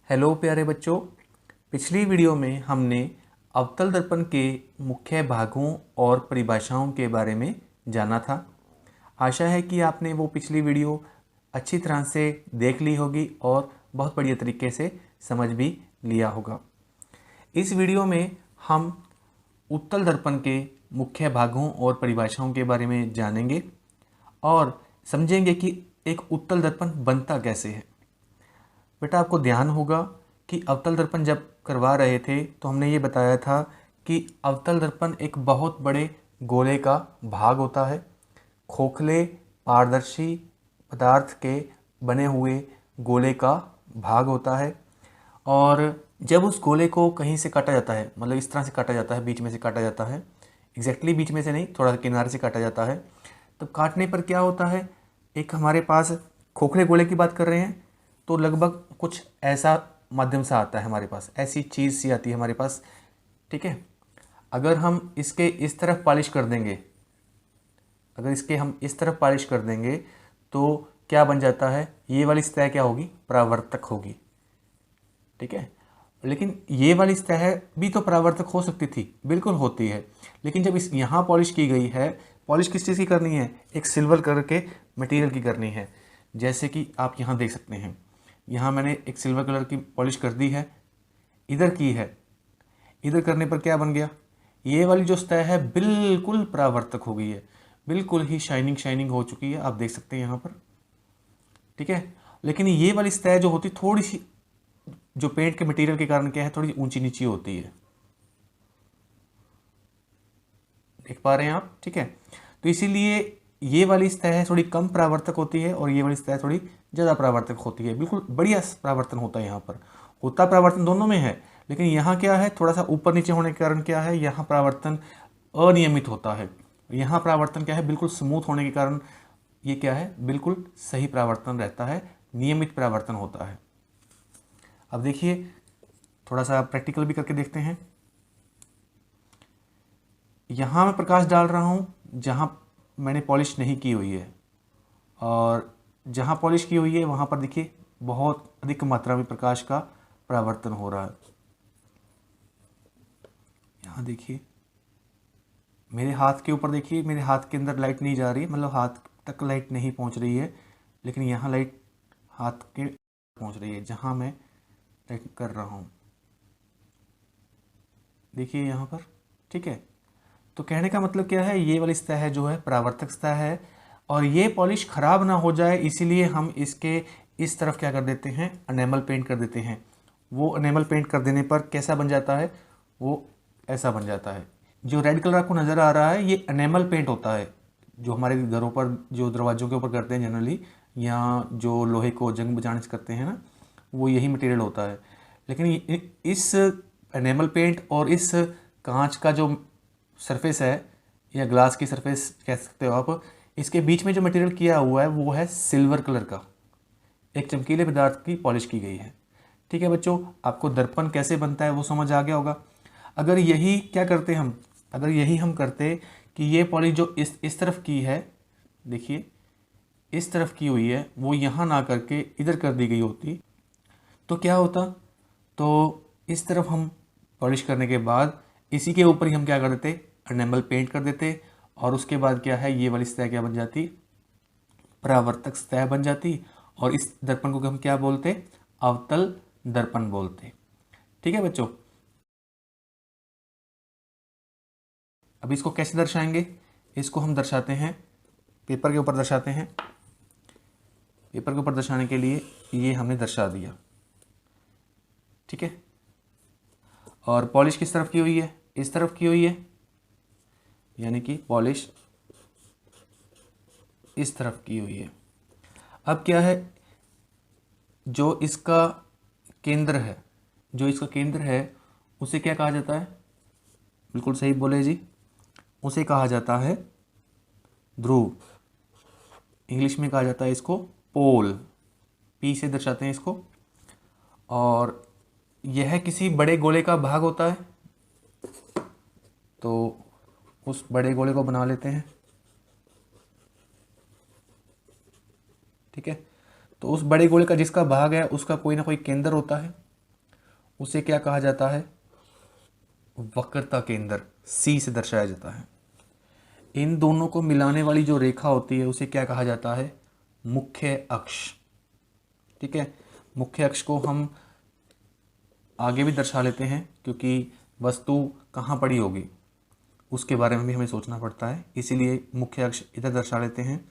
Hello प्यारे बच्चों। पिछली वीडियो में हमने अवतल दर्पण के मुख्य भागों और परिभाषाओं के बारे में जाना था। आशा है कि आपने वो पिछली वीडियो अच्छी तरह से देख ली होगी और बहुत बढ़िया तरीके से समझ भी लिया होगा। इस वीडियो में हम उत्तल दर्पण के मुख्य भागों और परिभाषाओं के बारे में जानेंगे और समझेंगे कि एक उत्तल दर्पण बनता कैसे है। बेटा, आपको ध्यान होगा कि अवतल दर्पण जब करवा रहे थे तो हमने ये बताया था कि अवतल दर्पण एक बहुत बड़े गोले का भाग होता है। खोखले पारदर्शी पदार्थ के बने हुए गोले का भाग होता है और जब उस गोले को कहीं से काटा जाता है, मतलब इस तरह से काटा जाता है, बीच में से काटा जाता है, एग्जैक्टली बीच में से नहीं, थोड़ा किनारे से काटा जाता है, तो काटने पर क्या होता है, एक हमारे पास खोखले गोले की बात कर रहे हैं तो लगभग कुछ ऐसा माध्यम सा आता है, हमारे पास ऐसी चीज़ सी आती है हमारे पास। ठीक है, अगर हम इसके इस तरफ पॉलिश कर देंगे, अगर इसके हम इस तरफ पॉलिश कर देंगे तो क्या बन जाता है, ये वाली सतह क्या होगी, परावर्तक होगी। ठीक है, लेकिन ये वाली सतह भी तो परावर्तक हो सकती थी, बिल्कुल होती है, लेकिन जब इस यहाँ पॉलिश की गई है, पॉलिश किस चीज़ की करनी है, एक सिल्वर कलर के मटेरियल की करनी है। जैसे कि आप यहाँ देख सकते हैं, यहाँ मैंने एक सिल्वर कलर की पॉलिश कर दी है, इधर की है, इधर करने पर क्या बन गया, ये वाली जो सतह है बिल्कुल परावर्तक हो गई है, बिल्कुल ही शाइनिंग शाइनिंग हो चुकी है, आप देख सकते हैं यहाँ पर। ठीक है, लेकिन ये वाली सतह जो होती थोड़ी सी, जो पेंट के मटेरियल के कारण क्या है, थोड़ी ऊंची नीची होती है, देख पा रहे हैं आप। ठीक है, तो इसीलिए ये वाली सतह थोड़ी कम परावर्तक होती है और ये वाली सतह थोड़ी ज़्यादा परावर्तक होती है। बिल्कुल बढ़िया परावर्तन होता है यहाँ पर, होता परावर्तन दोनों में है, लेकिन यहाँ क्या है, थोड़ा सा ऊपर नीचे होने के कारण क्या है, यहाँ परावर्तन अनियमित होता है, यहाँ परावर्तन क्या है, बिल्कुल स्मूथ होने के कारण ये क्या है, बिल्कुल सही परावर्तन रहता है, नियमित परावर्तन होता है। अब देखिए, थोड़ा सा प्रैक्टिकल भी करके देखते हैं। यहाँ मैं प्रकाश डाल रहा हूँ जहाँ मैंने पॉलिश नहीं की हुई है, और जहाँ पॉलिश की हुई है वहाँ पर देखिए बहुत अधिक मात्रा में प्रकाश का परावर्तन हो रहा है। यहाँ देखिए, मेरे हाथ के ऊपर देखिए, मेरे हाथ के अंदर लाइट नहीं जा रही है, मतलब हाथ तक लाइट नहीं पहुँच रही है, लेकिन यहाँ लाइट हाथ के पहुँच रही है जहाँ मैं लाइट कर रहा हूँ, देखिए यहाँ पर। ठीक है, तो कहने का मतलब क्या है, ये वाली सतह जो है परावर्तक सतह है, और ये पॉलिश ख़राब ना हो जाए इसीलिए हम इसके इस तरफ क्या कर देते हैं, एनेमल पेंट कर देते हैं। वो एनेमल पेंट कर देने पर कैसा बन जाता है, वो ऐसा बन जाता है। जो रेड कलर आपको नज़र आ रहा है ये एनेमल पेंट होता है, जो हमारे घरों पर, जो दरवाज़ों के ऊपर करते हैं जनरली, या जो लोहे को जंग बचाने से करते हैं ना, वो यही मटेरियल होता है। लेकिन इस एनेमल पेंट और इस कांच का जो सरफेस है, या ग्लास की सरफेस कह सकते हो आप, इसके बीच में जो मटेरियल किया हुआ है वो है सिल्वर कलर का, एक चमकीले पदार्थ की पॉलिश की गई है। ठीक है बच्चों, आपको दर्पण कैसे बनता है वो समझ आ गया होगा। अगर यही क्या करते हम, अगर यही हम करते कि ये पॉलिश जो इस तरफ की है, देखिए इस तरफ की हुई है, वो यहाँ ना करके इधर कर दी गई होती तो क्या होता, तो इस तरफ हम पॉलिश करने के बाद इसी के ऊपर ही हम क्या कर देते, एनेमल पेंट कर देते, और उसके बाद क्या है, ये वाली सतह क्या बन जाती, परावर्तक सतह बन जाती, और इस दर्पण को हम क्या बोलते, अवतल दर्पण बोलते। ठीक है बच्चों, अब इसको कैसे दर्शाएंगे, इसको हम दर्शाते हैं, पेपर के ऊपर दर्शाते हैं। पेपर के ऊपर दर्शाने के लिए ये हमने दर्शा दिया। ठीक है, और पॉलिश किस तरफ की हुई है, इस तरफ की हुई है, यानी कि पॉलिश इस तरफ की हुई है। अब क्या है, जो इसका केंद्र है, जो इसका केंद्र है उसे क्या कहा जाता है, बिल्कुल सही बोले जी, उसे कहा जाता है ध्रुव। इंग्लिश में कहा जाता है इसको पोल, पी से दर्शाते हैं इसको। और यह किसी बड़े गोले का भाग होता है, तो उस बड़े गोले को बना लेते हैं। ठीक है, तो उस बड़े गोले का जिसका भाग है उसका कोई ना कोई केंद्र होता है, उसे क्या कहा जाता है? वक्रता केंद्र, सी से दर्शाया जाता है। इन दोनों को मिलाने वाली जो रेखा होती है उसे क्या कहा जाता है? मुख्य अक्ष। ठीक है, मुख्य अक्ष को हम आगे भी दर्शा लेते हैं, क्योंकि वस्तु कहाँ पड़ी होगी उसके बारे में भी हमें सोचना पड़ता है, इसीलिए मुख्य अक्ष इधर दर्शा लेते हैं।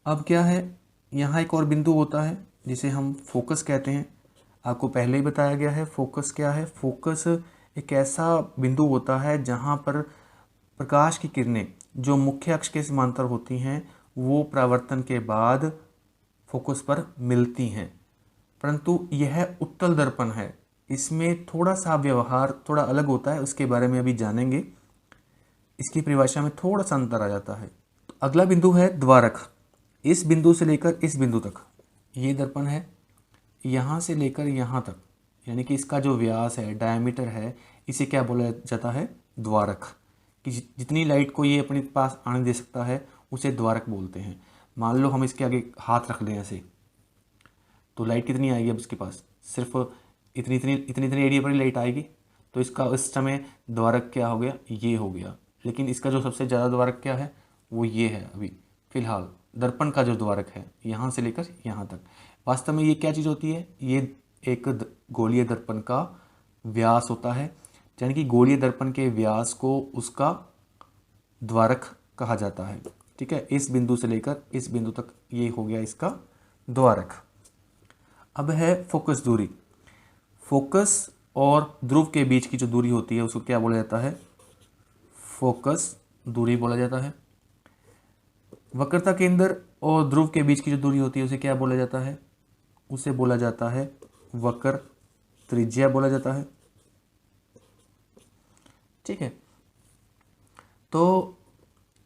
अब क्या है, यहाँ एक और बिंदु होता है जिसे हम फोकस कहते हैं। आपको पहले ही बताया गया है फोकस क्या है। फोकस एक ऐसा बिंदु होता है जहाँ पर प्रकाश की किरणें जो मुख्य अक्ष के समांतर होती हैं वो परावर्तन के बाद फोकस पर मिलती हैं। परंतु यह उत्तल दर्पण है, इसमें थोड़ा सा व्यवहार थोड़ा अलग होता है, उसके बारे में अभी जानेंगे। इसकी परिभाषा में थोड़ा सा अंतर आ जाता है। तो अगला बिंदु है द्वारक। इस बिंदु से लेकर इस बिंदु तक ये दर्पण है, यहाँ से लेकर यहाँ तक, यानी कि इसका जो व्यास है, डायमीटर है, इसे क्या बोला जाता है? द्वारक। कि जितनी लाइट को ये अपने पास आने दे सकता है उसे द्वारक बोलते हैं। मान लो हम इसके आगे हाथ रख लें ऐसे, तो लाइट कितनी आएगी? अब इसके पास सिर्फ इतनी इतनी इतनी इतनी एरिया पर ही लाइट आएगी, तो इसका इस समय द्वारक क्या हो गया? ये हो गया। लेकिन इसका जो सबसे ज़्यादा द्वारक क्या है? वो ये है अभी फिलहाल दर्पण का जो द्वारक है, यहाँ से लेकर यहाँ तक। वास्तव में ये क्या चीज़ होती है? ये एक गोलीय दर्पण का व्यास होता है, यानी कि गोलीय दर्पण के व्यास को उसका द्वारक कहा जाता है। ठीक है, इस बिंदु से लेकर इस बिंदु तक ये हो गया इसका द्वारक। अब है फोकस दूरी। फोकस और ध्रुव के बीच की जो दूरी होती है उसको क्या बोला जाता है? फोकस दूरी बोला जाता है। वक्रता केंद्र और ध्रुव के बीच की जो दूरी होती है उसे क्या बोला जाता है? उसे बोला जाता है वक्र त्रिज्या बोला जाता है। ठीक है, तो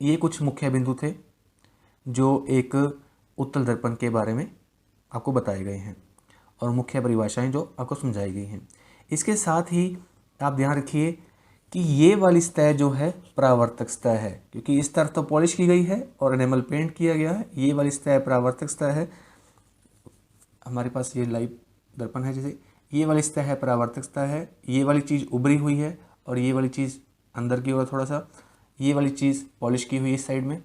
ये कुछ मुख्य बिंदु थे जो एक उत्तल दर्पण के बारे में आपको बताए गए हैं और मुख्य परिभाषाएं जो आपको समझाई गई हैं। इसके साथ ही आप ध्यान रखिए कि ये वाली सतह जो है परावर्तक सतह है, क्योंकि इस तरफ तो पॉलिश की गई है और एनेमल पेंट किया गया है। ये वाली सतह परावर्तक सतह है। हमारे पास ये लाइव दर्पण है, जैसे ये वाली सतह है परावर्तक सतह है। ये वाली चीज़ उभरी हुई है और ये वाली चीज़ अंदर की ओर थोड़ा सा, ये वाली चीज़ पॉलिश की हुई है इस साइड में।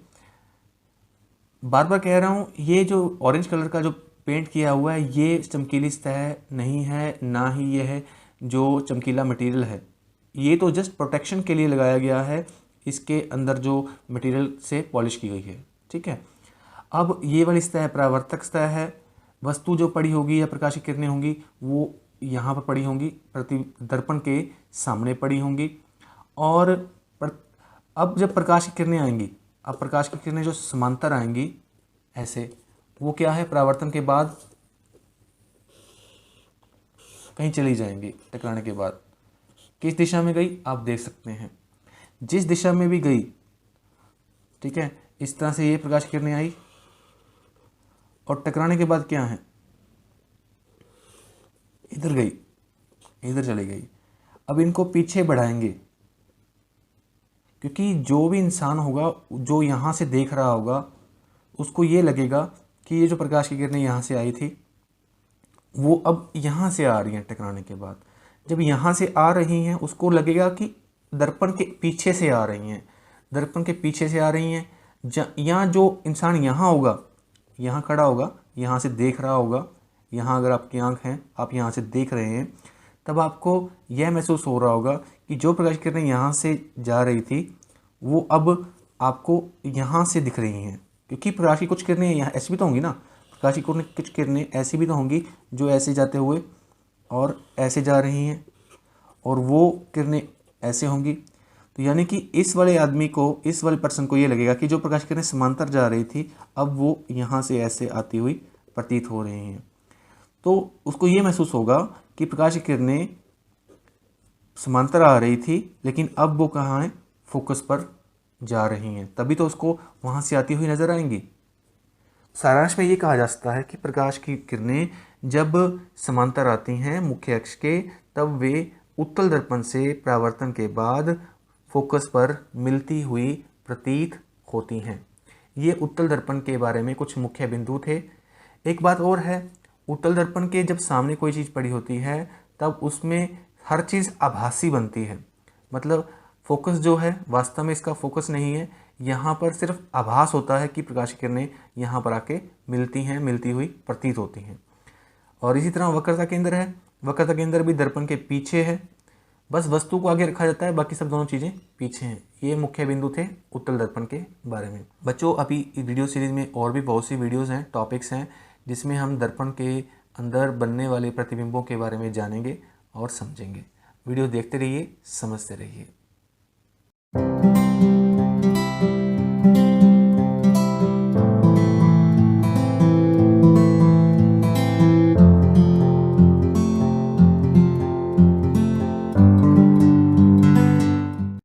बार बार कह रहा हूँ, ये जो ऑरेंज कलर का जो पेंट किया हुआ है ये चमकीली सतह नहीं है, ना ही ये है जो चमकीला मटेरियल है। ये तो जस्ट प्रोटेक्शन के लिए लगाया गया है, इसके अंदर जो मटेरियल से पॉलिश की गई है। ठीक है, अब ये वाली सतह परावर्तक सतह है। वस्तु जो पड़ी होगी या प्रकाश की किरणें होंगी वो यहाँ पर पड़ी होंगी, प्रति दर्पण के सामने पड़ी होंगी। और अब जब प्रकाश की किरणें आएंगी, अब प्रकाश की किरणें जो समांतर आएंगी ऐसे, वो क्या है? परावर्तन के बाद कहीं चली जाएंगी, टकराने के बाद किस दिशा में गई आप देख सकते हैं। जिस दिशा में भी गई, ठीक है, इस तरह से ये प्रकाश किरणें आई और टकराने के बाद क्या है? इधर गई, इधर चली गई। अब इनको पीछे बढ़ाएंगे, क्योंकि जो भी इंसान होगा जो यहाँ से देख रहा होगा उसको ये लगेगा कि ये जो प्रकाश की किरणें यहाँ से आई थी वो अब यहाँ से आ रही हैं टकराने के बाद। जब यहाँ से आ रही हैं उसको लगेगा कि दर्पण के पीछे से आ रही हैं, दर्पण के पीछे से आ रही हैं। या जो इंसान यहाँ होगा, यहाँ खड़ा होगा, यहाँ से देख रहा होगा, यहाँ अगर आपकी आँख है आप यहाँ से देख रहे हैं, तब आपको यह महसूस हो रहा होगा कि जो प्रकाश किरणें यहाँ से जा रही थी वो अब आपको यहाँ से दिख रही हैं। क्योंकि प्रकाश की कुछ किरणें यहाँ ऐसी भी तो होंगी ना, प्रकाश की कुछ किरणें ऐसी भी तो होंगी जो ऐसे जाते हुए और ऐसे जा रही हैं, और वो किरणें ऐसे होंगी। तो यानी कि इस वाले आदमी को, इस वाले पर्सन को ये लगेगा कि जो प्रकाश किरणें समांतर जा रही थी अब वो यहाँ से ऐसे आती हुई प्रतीत हो रही हैं। तो उसको ये महसूस होगा कि प्रकाश की किरणें समांतर आ रही थी लेकिन अब वो कहाँ हैं? फोकस पर जा रही हैं, तभी तो उसको वहाँ से आती हुई नजर आएंगी। सारांश में ये कहा जा सकता है कि प्रकाश की किरणें जब समांतर आती हैं मुख्य अक्ष के, तब वे उत्तल दर्पण से परावर्तन के बाद फोकस पर मिलती हुई प्रतीत होती हैं। ये उत्तल दर्पण के बारे में कुछ मुख्य बिंदु थे। एक बात और है, उत्तल दर्पण के जब सामने कोई चीज़ पड़ी होती है तब उसमें हर चीज़ आभासी बनती है। मतलब फोकस जो है वास्तव में इसका फोकस नहीं है, यहाँ पर सिर्फ आभास होता है कि प्रकाश की किरणें यहाँ पर आके मिलती हैं, मिलती हुई प्रतीत होती हैं। और इसी तरह वक्रता केंद्र है, वक्रता केंद्र भी दर्पण के पीछे है, बस वस्तु को आगे रखा जाता है, बाकी सब दोनों चीज़ें पीछे हैं। ये मुख्य बिंदु थे उत्तल दर्पण के बारे में। बच्चों अभी इस वीडियो सीरीज में और भी बहुत सी वीडियोज़ हैं, टॉपिक्स हैं, जिसमें हम दर्पण के अंदर बनने वाले प्रतिबिंबों के बारे में जानेंगे और समझेंगे। वीडियो देखते रहिए, समझते रहिए।